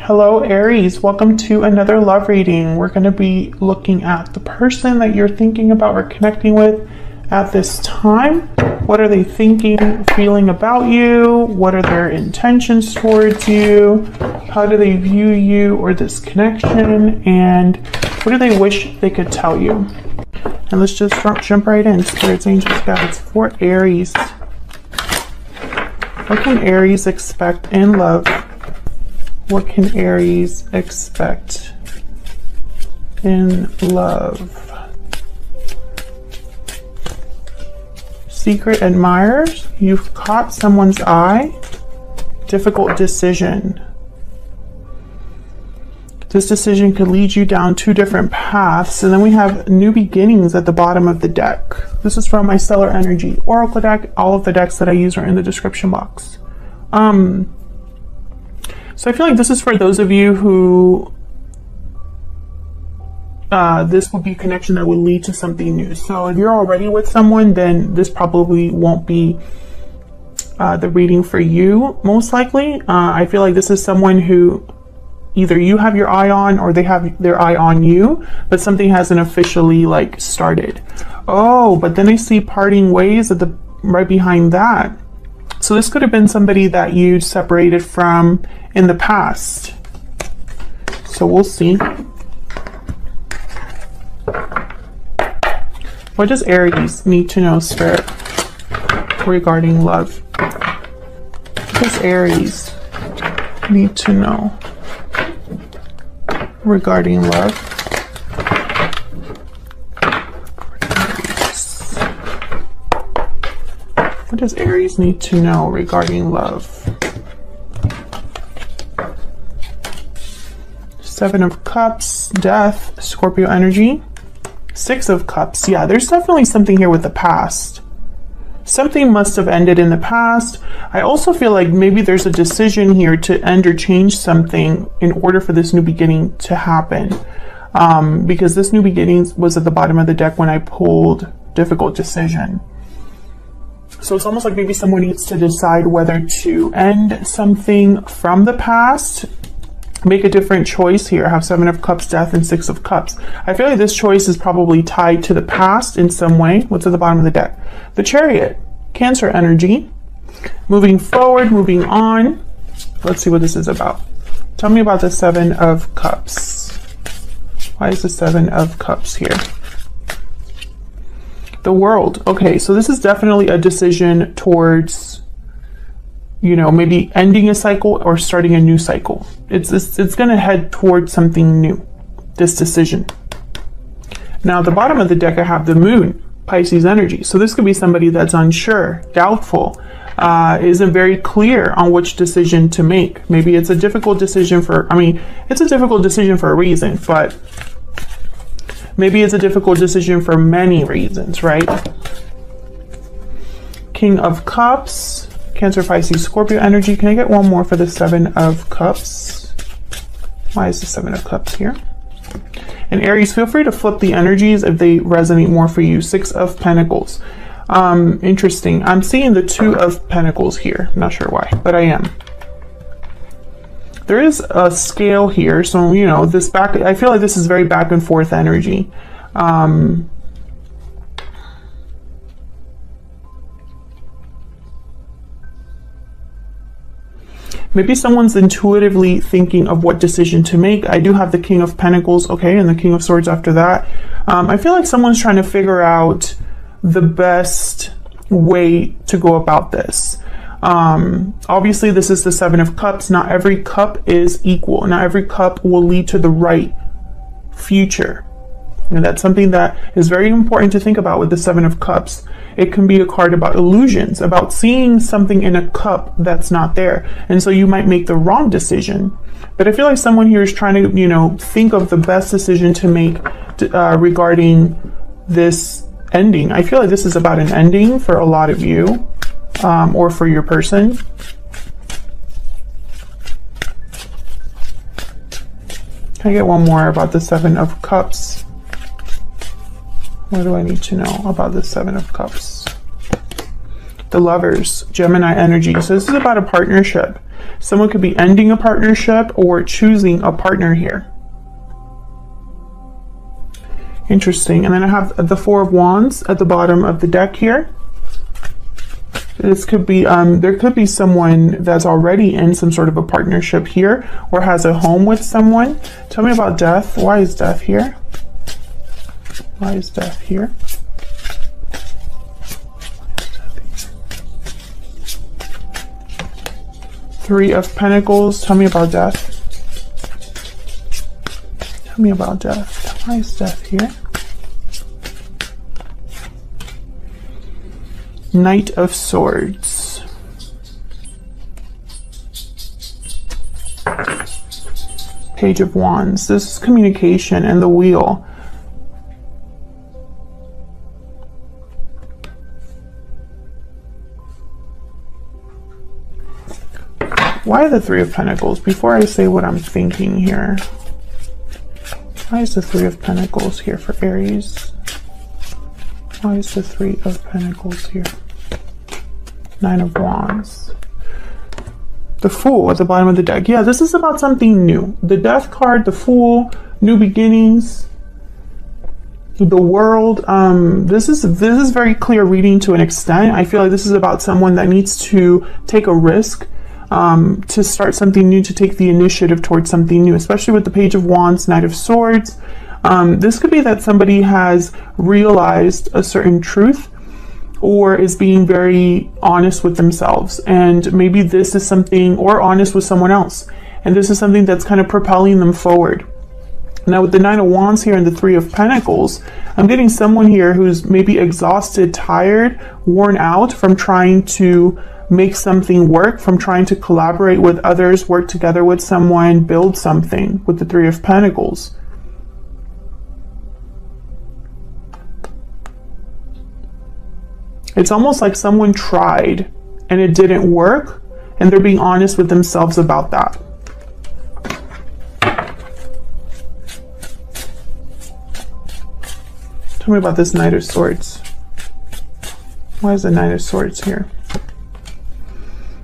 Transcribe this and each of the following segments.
Hello Aries, welcome to another love reading. We're going to be looking at the person that you're thinking about or connecting with at this time. What are they thinking, feeling about you? What are their intentions towards you? How do they view you or this connection? And what do they wish they could tell you? And let's just jump right in. Spirits, angels, guides for Aries. What can Aries expect in love? What can Aries expect in love? Secret admirers. You've caught someone's eye. Difficult decision. This decision could lead you down two different paths. And then we have new beginnings at the bottom of the deck. This is from my Stellar Energy Oracle deck. All of the decks that I use are in the description box. So I feel like this is for those of you who this will be a connection that will lead to something new. So if you're already with someone, then this probably won't be the reading for you, most likely. I feel like this is someone who either you have your eye on or they have their eye on you, but something hasn't officially like started. Oh, but then I see parting ways at the right behind that. So this could have been somebody that you separated from in the past. So we'll see. What does Aries need to know, Spirit, regarding love? What does Aries need to know regarding love? What does Aries need to know regarding love? Seven of Cups, Death, Scorpio energy. Six of Cups. Yeah, there's definitely something here with the past. Something must have ended in the past. I also feel like maybe there's a decision here to end or change something in order for this new beginning to happen. Because this new beginning was at the bottom of the deck when I pulled difficult decision. So it's almost like maybe someone needs to decide whether to end something from the past, make a different choice here. I have Seven of Cups, Death, and Six of Cups. I feel like this choice is probably tied to the past in some way. What's at the bottom of the deck? The Chariot, Cancer energy. Moving forward, moving on. Let's see what this is about. Tell me about the Seven of Cups. Why is the Seven of Cups here? The World. Okay, so this is definitely a decision towards, you know, maybe ending a cycle or starting a new cycle. It's going to head towards something new, this decision. Now, at the bottom of the deck, I have the Moon, Pisces energy. So this could be somebody that's unsure, doubtful, isn't very clear on which decision to make. Maybe it's a difficult decision for, it's a difficult decision for a reason, but maybe it's a difficult decision for many reasons, right? King of Cups, Cancer, Pisces, Scorpio energy. Can I get one more for the Seven of Cups? Why is the Seven of Cups here? And Aries, feel free to flip the energies if they resonate more for you. Six of Pentacles. Interesting. I'm seeing the Two of Pentacles here. I'm not sure why, but I am. There is a scale here, so you know this back. I feel like this is very back and forth energy. Maybe someone's intuitively thinking of what decision to make. I do have the King of Pentacles, okay, and the King of Swords after that. I feel like someone's trying to figure out the best way to go about this. Obviously this is the Seven of Cups. Not every cup is equal. Not every cup will lead to the right future. And that's something that is very important to think about with the Seven of Cups. It can be a card about illusions, about seeing something in a cup that's not there. And so you might make the wrong decision. But I feel like someone here is trying to, you know, think of the best decision to make regarding this ending. I feel like this is about an ending for a lot of you. Or for your person. Can I get one more about the Seven of Cups? What do I need to know about the Seven of Cups? The Lovers, Gemini energy. So this is about a partnership. Someone could be ending a partnership or choosing a partner here. Interesting. And then I have the Four of Wands at the bottom of the deck here. This could be, there could be someone that's already in some sort of a partnership here or has a home with someone. Tell me about death. Why is death here? Why is death here? Three of Pentacles. Tell me about death. Tell me about death. Why is death here? Knight of Swords. Page of Wands. This is communication and the Wheel. Why the Three of Pentacles? Before I say what I'm thinking here. Why is the Three of Pentacles here for Aries? Why is the Three of Pentacles here? Nine of Wands. The Fool at the bottom of the deck. Yeah, this is about something new. The Death card, the Fool, new beginnings, the World. This is very clear reading to an extent. I feel like this is about someone that needs to take a risk, to start something new, to take the initiative towards something new, especially with the Page of Wands, Knight of Swords. This could be that somebody has realized a certain truth or is being very honest with themselves, and maybe this is something, or honest with someone else, and this is something that's kind of propelling them forward. Now with the Nine of Wands here and the Three of Pentacles, I'm getting someone here who's maybe exhausted, tired, worn out from trying to make something work, from trying to collaborate with others, work together with someone, build something with the Three of Pentacles. It's almost like someone tried and it didn't work, and they're being honest with themselves about that. Tell me about this Knight of Swords. Why is the Knight of Swords here?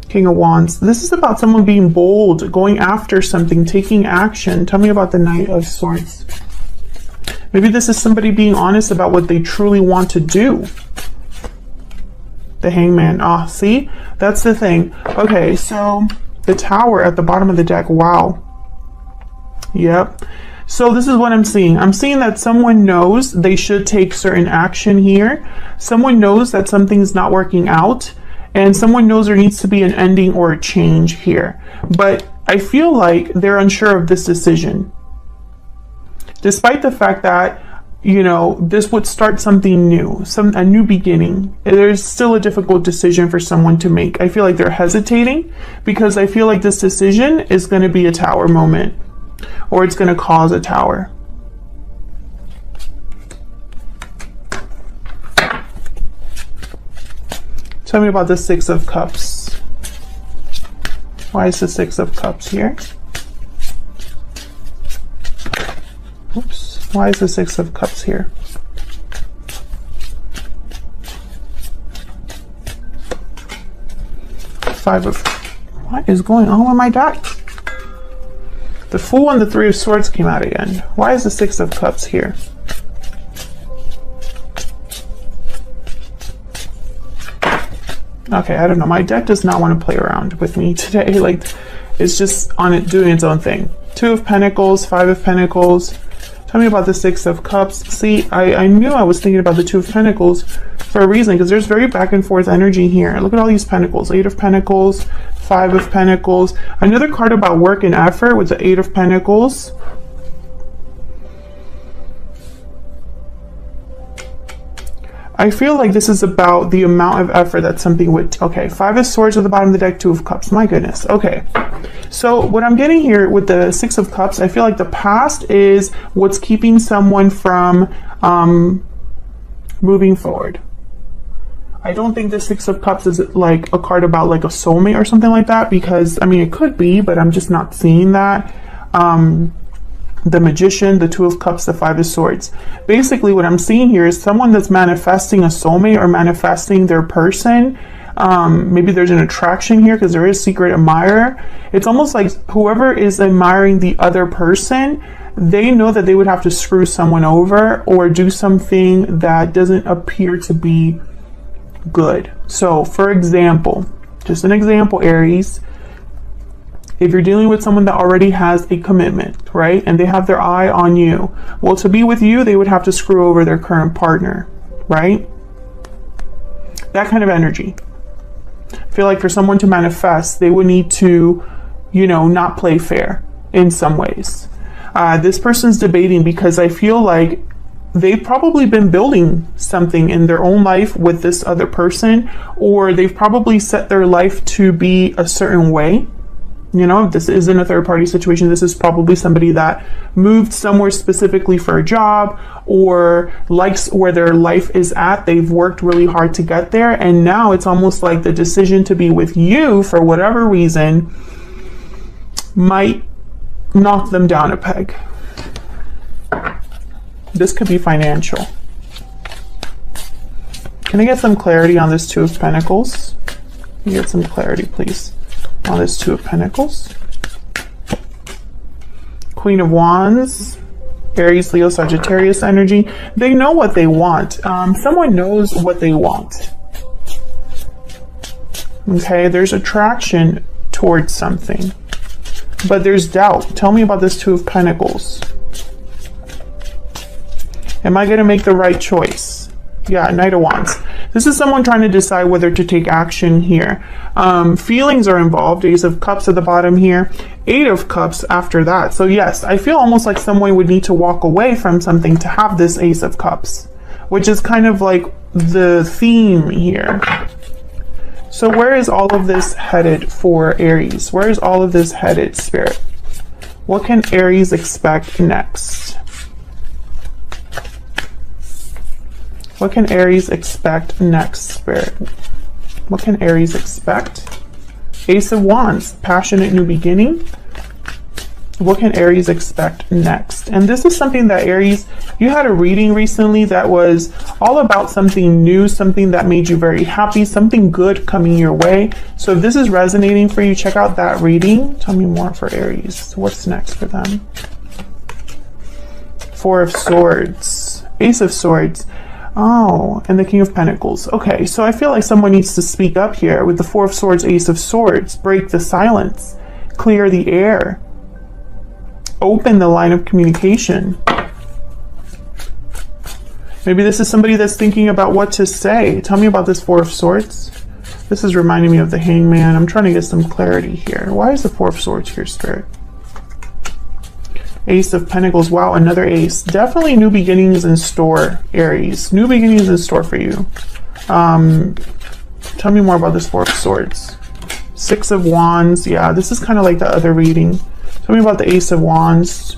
King of Wands. This is about someone being bold, going after something, taking action. Tell me about the Knight of Swords. Maybe this is somebody being honest about what they truly want to do. The Hangman. Ah, see? That's the thing. Okay, so the Tower at the bottom of the deck. Wow. Yep. So this is what I'm seeing. I'm seeing that someone knows they should take certain action here. Someone knows that something's not working out, and someone knows there needs to be an ending or a change here. But I feel like they're unsure of this decision. Despite the fact that, you know, this would start something new, a new beginning. There's still a difficult decision for someone to make. I feel like they're hesitating because I feel like this decision is going to be a Tower moment, or it's going to cause a Tower. Tell me about the Six of Cups. Why is the Six of Cups here? Oops. Why is the Six of Cups here? What is going on with my deck? The Fool and the Three of Swords came out again. Why is the Six of Cups here? Okay, I don't know. My deck does not want to play around with me today. Like, it's just on it doing its own thing. Two of Pentacles, Five of Pentacles. Tell me about the Six of Cups. See, I knew I was thinking about the Two of Pentacles for a reason, because there's very back and forth energy here. Look at all these Pentacles. Eight of Pentacles, Five of Pentacles. Another card about work and effort with the Eight of Pentacles. I feel like this is about the amount of effort that something would... Okay, Five of Swords at the bottom of the deck, Two of Cups. My goodness. Okay. So what I'm getting here with the Six of Cups, I feel like the past is what's keeping someone from moving forward. I don't think the Six of Cups is like a card about like a soulmate or something like that, because, I mean, it could be, but I'm just not seeing that. The Magician, the Two of Cups, the Five of Swords. Basically, what I'm seeing here is someone that's manifesting a soulmate or manifesting their person. Maybe there's an attraction here because there is secret admirer. It's almost like whoever is admiring the other person, they know that they would have to screw someone over or do something that doesn't appear to be good. So for example, just an example, Aries, if you're dealing with someone that already has a commitment, right, and they have their eye on you, well, to be with you, they would have to screw over their current partner, right? That kind of energy. I feel like for someone to manifest, they would need to, you know, not play fair in some ways. This person's debating because I feel like they've probably been building something in their own life with this other person, or they've probably set their life to be a certain way. You know, if this isn't a third party situation, this is probably somebody that moved somewhere specifically for a job or likes where their life is at. They've worked really hard to get there. And now it's almost like the decision to be with you for whatever reason might knock them down a peg. This could be financial. Can I get some clarity on this Two of Pentacles? Can you get some clarity, please, on this Two of Pentacles? Queen of Wands, Aries, Leo, Sagittarius energy. They know what they want. Someone knows what they want. Okay, there's attraction towards something, but there's doubt. Tell me about this Two of Pentacles. Am I going to make the right choice? Yeah, Knight of Wands. This is someone trying to decide whether to take action here. Feelings are involved. Ace of Cups at the bottom here. Eight of Cups after that. So yes, I feel almost like someone would need to walk away from something to have this Ace of Cups, which is kind of like the theme here. So where is all of this headed for Aries? Where is all of this headed, Spirit? What can Aries expect next? What can Aries expect next, Spirit? What can Aries expect? Ace of Wands, passionate new beginning. What can Aries expect next? And this is something that Aries, you had a reading recently that was all about something new, something that made you very happy, something good coming your way. So if this is resonating for you, check out that reading. Tell me more for Aries. What's next for them? Four of Swords, Ace of Swords. Oh, and the King of Pentacles. Okay, so I feel like someone needs to speak up here with the Four of Swords, Ace of Swords. Break the silence. Clear the air. Open the line of communication. Maybe this is somebody that's thinking about what to say. Tell me about this Four of Swords. This is reminding me of the Hangman. I'm trying to get some clarity here. Why is the Four of Swords here, Spirit? Ace of Pentacles. Wow, another ace. Definitely new beginnings in store, Aries. New beginnings in store for you. Tell me more about this Four of Swords. Six of Wands. Yeah, this is kind of like the other reading. Tell me about the Ace of Wands.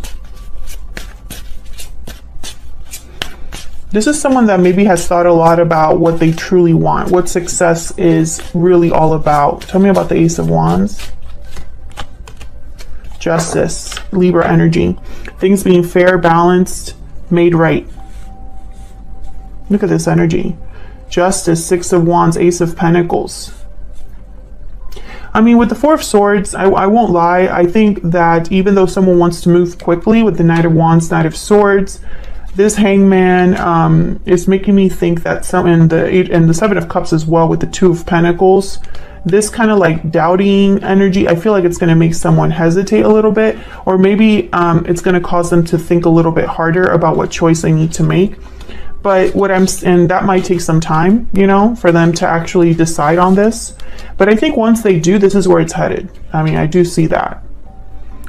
This is someone that maybe has thought a lot about what they truly want, what success is really all about. Tell me about the Ace of Wands. Justice, Libra energy. Things being fair, balanced, made right. Look at this energy. Justice, Six of Wands, Ace of Pentacles. I mean, with the Four of Swords, I won't lie. I think that even though someone wants to move quickly with the Knight of Wands, Knight of Swords, this Hangman is making me think that some, and the Seven of Cups as well with the Two of Pentacles, this kind of like doubting energy, I feel like it's going to make someone hesitate a little bit, or maybe it's going to cause them to think a little bit harder about what choice they need to make. But and that might take some time, you know, for them to actually decide on this. But I think once they do, this is where it's headed. I mean, I do see that.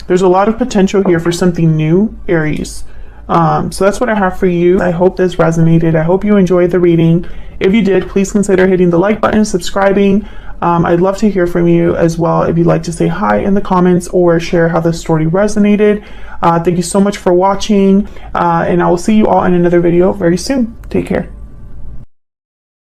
There's a lot of potential here for something new, Aries. So that's what I have for you. I hope this resonated. I hope you enjoyed the reading. If you did, please consider hitting the like button, subscribing. I'd love to hear from you as well if you'd like to say hi in the comments or share how the story resonated. Thank you so much for watching, and I will see you all in another video very soon. Take care.